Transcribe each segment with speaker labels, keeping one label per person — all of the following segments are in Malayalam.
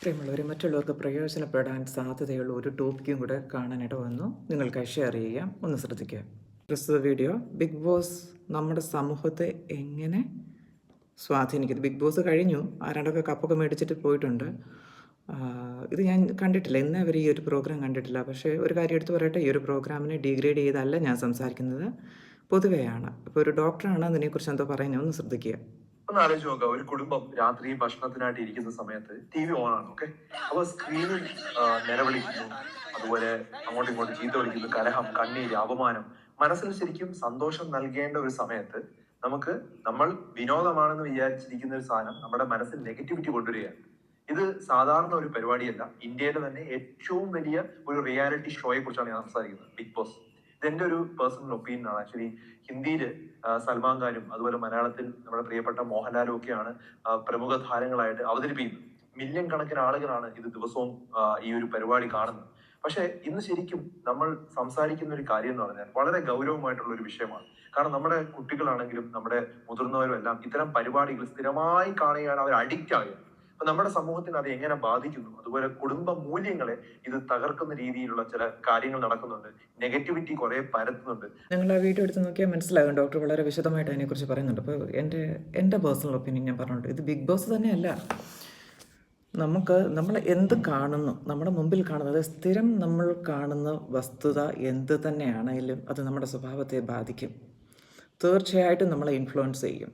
Speaker 1: പ്രിയമുള്ളവരെ, മറ്റുള്ളവർക്ക് പ്രയോജനപ്പെടാൻ സാധ്യതയുള്ള ഒരു ടോപ്പിക്കും കൂടെ കാണാനിട വന്നു. നിങ്ങൾക്കായി ഷെയർ ചെയ്യാം. ഒന്ന് ശ്രദ്ധിക്കുക. പ്രസ്തുത വീഡിയോ ബിഗ് ബോസ് നമ്മുടെ സമൂഹത്തെ എങ്ങനെ സ്വാധീനിക്കുന്നു. ബിഗ് ബോസ് കഴിഞ്ഞു, ആരാണ്ടൊക്കെ കപ്പൊക്കെ മേടിച്ചിട്ട് പോയിട്ടുണ്ട്. ഇത് ഞാൻ കണ്ടിട്ടില്ല, ഇന്നേ വരെ ഈ ഒരു പ്രോഗ്രാം കണ്ടിട്ടില്ല. പക്ഷേ ഒരു കാര്യം എടുത്ത് പറയട്ടെ, ഈ ഒരു പ്രോഗ്രാമിനെ ഡീഗ്രേഡ് ചെയ്തല്ല ഞാൻ സംസാരിക്കുന്നത്, പൊതുവെയാണ്. ഇപ്പോൾ ഒരു ഡോക്ടറാണ് അതിനെക്കുറിച്ച് എന്തോ പറയുന്നത്, ഒന്ന് ശ്രദ്ധിക്കുക.
Speaker 2: ഒന്ന് ആലോചിച്ച് നോക്കുക, ഒരു കുടുംബം രാത്രി ഭക്ഷണത്തിനായിട്ട് ഇരിക്കുന്ന സമയത്ത് ടി വി ഓൺ ആണ്. ഓക്കെ, അപ്പൊ സ്ക്രീനിൽ നിലവിളിക്കുന്നു, അതുപോലെ അങ്ങോട്ടും ഇങ്ങോട്ടും ചീത്ത വിളിക്കുന്നു, കലഹം, കണ്ണീര്, അപമാനം. മനസ്സിൽ ശരിക്കും സന്തോഷം നൽകേണ്ട ഒരു സമയത്ത് നമ്മൾ വിനോദമാണെന്ന് വിചാരിച്ചിരിക്കുന്ന ഒരു സാധനം നമ്മുടെ മനസ്സിൽ നെഗറ്റിവിറ്റി കൊണ്ടുവരികയാണ്. ഇത് സാധാരണ ഒരു പരിപാടിയല്ല. ഇന്ത്യയിലെ തന്നെ ഏറ്റവും വലിയ ഒരു റിയാലിറ്റി ഷോയെ കുറിച്ചാണ് ഞാൻ സംസാരിക്കുന്നത്, ബിഗ് ബോസ്. ഇതെന്റെ ഒരു പേഴ്സണൽ ഒപ്പീനിയൻ ആണ്. ആക്ച്വലി ഹിന്ദിയിൽ സൽമാൻ ഖാനും അതുപോലെ മലയാളത്തിൽ നമ്മുടെ പ്രിയപ്പെട്ട മോഹൻലാലും ഒക്കെയാണ് പ്രമുഖ താരങ്ങളായിട്ട് അവതരിപ്പിക്കുന്നത്. മില്യൺ കണക്കിന് ആളുകളാണ് ഇത് ദിവസവും ഈ ഒരു പരിപാടി കാണുന്നത്. പക്ഷെ ഇന്ന് ശരിക്കും നമ്മൾ സംസാരിക്കുന്ന ഒരു കാര്യം എന്ന് പറഞ്ഞാൽ വളരെ ഗൗരവമായിട്ടുള്ള ഒരു വിഷയമാണ്. കാരണം നമ്മുടെ കുട്ടികളാണെങ്കിലും നമ്മുടെ മുതിർന്നവരും എല്ലാം ഇത്തരം പരിപാടികൾ സ്ഥിരമായി കാണുകയാണ്, അവർ അഡിക്റ്റ് ആകുകയാണ്. അപ്പൊ നമ്മുടെ സമൂഹത്തിന് അത് എങ്ങനെ ബാധിക്കുന്നു, അതുപോലെ കുടുംബ മൂല്യങ്ങളെ ഇത് തകർക്കുന്ന രീതിയിലുള്ള ചില കാര്യങ്ങൾ നടക്കുന്നുണ്ട്. നെഗറ്റിവിറ്റി കുറെ പരത്തുന്നുണ്ട്.
Speaker 1: നിങ്ങൾ ആ വീഡിയോ എടുത്ത് നോക്കിയാൽ മനസ്സിലാകും. ഡോക്ടർ വളരെ വിശദമായിട്ട് അതിനെക്കുറിച്ച് പറയുന്നുണ്ട്. അപ്പോൾ എൻ്റെ പേഴ്സണൽ ഒപ്പീനിയൻ ഞാൻ പറഞ്ഞിട്ടുണ്ട്. ഇത് ബിഗ് ബോസ് തന്നെയല്ല. നമ്മൾ എന്ത് കാണുന്നു, നമ്മുടെ മുമ്പിൽ കാണുന്നത്, സ്ഥിരം നമ്മൾ കാണുന്ന വസ്തുത എന്ത് തന്നെയാണെങ്കിലും അത് നമ്മുടെ സ്വഭാവത്തെ ബാധിക്കും. തീർച്ചയായിട്ടും നമ്മളെ ഇൻഫ്ലുവൻസ് ചെയ്യും.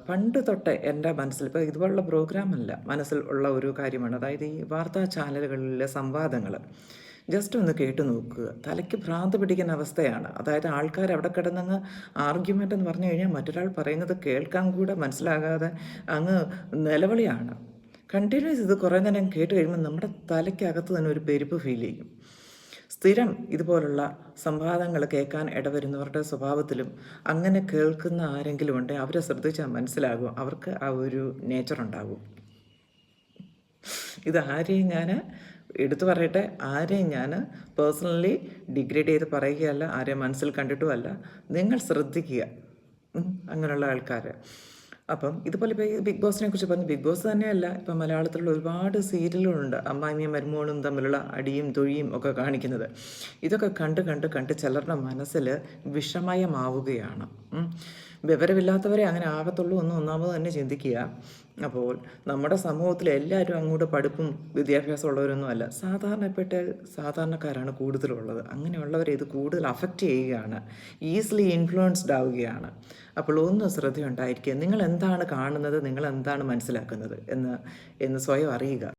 Speaker 1: പണ്ട് തൊട്ടേ എൻ്റെ മനസ്സിൽ, ഇപ്പോൾ ഇതുപോലുള്ള പ്രോഗ്രാമല്ല, മനസ്സിൽ ഉള്ള ഒരു കാര്യമാണ്. അതായത് ഈ വാർത്താ ചാനലുകളിലെ സംവാദങ്ങൾ ജസ്റ്റ് ഒന്ന് കേട്ടു നോക്കുക, തലയ്ക്ക് ഭ്രാന്ത് പിടിക്കുന്ന അവസ്ഥയാണ്. അതായത് ആൾക്കാർ അവിടെ കിടന്നങ്ങ് ആർഗ്യുമെൻ്റ് എന്ന് പറഞ്ഞു കഴിഞ്ഞാൽ മറ്റൊരാൾ പറയുന്നത് കേൾക്കാൻ കൂടെ മനസ്സിലാകാതെ അങ്ങ് നിലവിളിയാണ്. കണ്ടിന്യൂസ് ഇത് കുറേ നേരം കേട്ട് കഴിയുമ്പോൾ നമ്മുടെ തലയ്ക്കകത്ത് തന്നെ ഒരു പെരുപ്പ് ഫീൽ ചെയ്യും. സ്ഥിരം ഇതുപോലുള്ള സംവാദങ്ങൾ കേൾക്കാൻ ഇടവരുന്നവരുടെ സ്വഭാവത്തിലും അങ്ങനെ കേൾക്കുന്ന ആരെങ്കിലും ഉണ്ടെങ്കിൽ അവരെ ശ്രദ്ധിച്ചാൽ മനസ്സിലാകും, അവർക്ക് ആ ഒരു നേച്ചർ ഉണ്ടാകും. ഇത് ആരെയും ഞാൻ എടുത്തു പറയട്ടെ, ആരെയും ഞാൻ പേഴ്സണലി ഡിഗ്രേഡ് ചെയ്ത് പറയുകയല്ല, ആരെയും മനസ്സിൽ കണ്ടിട്ടുമല്ല. നിങ്ങൾ ശ്രദ്ധിക്കുക അങ്ങനെയുള്ള ആൾക്കാർ. അപ്പം ഇതുപോലെ ഇപ്പോൾ ഈ ബിഗ് ബോസിനെ കുറിച്ച് പറഞ്ഞു. ബിഗ് ബോസ് തന്നെയല്ല, ഇപ്പം മലയാളത്തിലുള്ള ഒരുപാട് സീരിയലുകളുണ്ട് അമ്മായിയും മരുമോളും തമ്മിലുള്ള അടിയും തൊഴിയും ഒക്കെ കാണിക്കുന്നത്. ഇതൊക്കെ കണ്ട് ചിലരുടെ മനസ്സിൽ വിഷമയമാവുകയാണ്. വിവരമില്ലാത്തവരെ അങ്ങനെ ആകത്തുള്ളൂ എന്ന് ഒന്നാമത് തന്നെ ചിന്തിക്കുക. അപ്പോൾ നമ്മുടെ സമൂഹത്തിൽ എല്ലാവരും അങ്ങോട്ട് പഠിപ്പും വിദ്യാഭ്യാസം ഉള്ളവരൊന്നും അല്ല, സാധാരണക്കാരാണ് കൂടുതലുള്ളത്. അങ്ങനെയുള്ളവരെ ഇത് കൂടുതൽ അഫക്റ്റ് ചെയ്യുകയാണ്, ഈസിലി ഇൻഫ്ലുവൻസ്ഡ് ആവുകയാണ്. അപ്പോൾ ഒന്ന് ശ്രദ്ധയുണ്ടായിരിക്കുക, നിങ്ങൾ എന്താണ് കാണുന്നത്, നിങ്ങൾ എന്താണ് മനസ്സിലാക്കുന്നത് എന്ന് സ്വയം അറിയുക.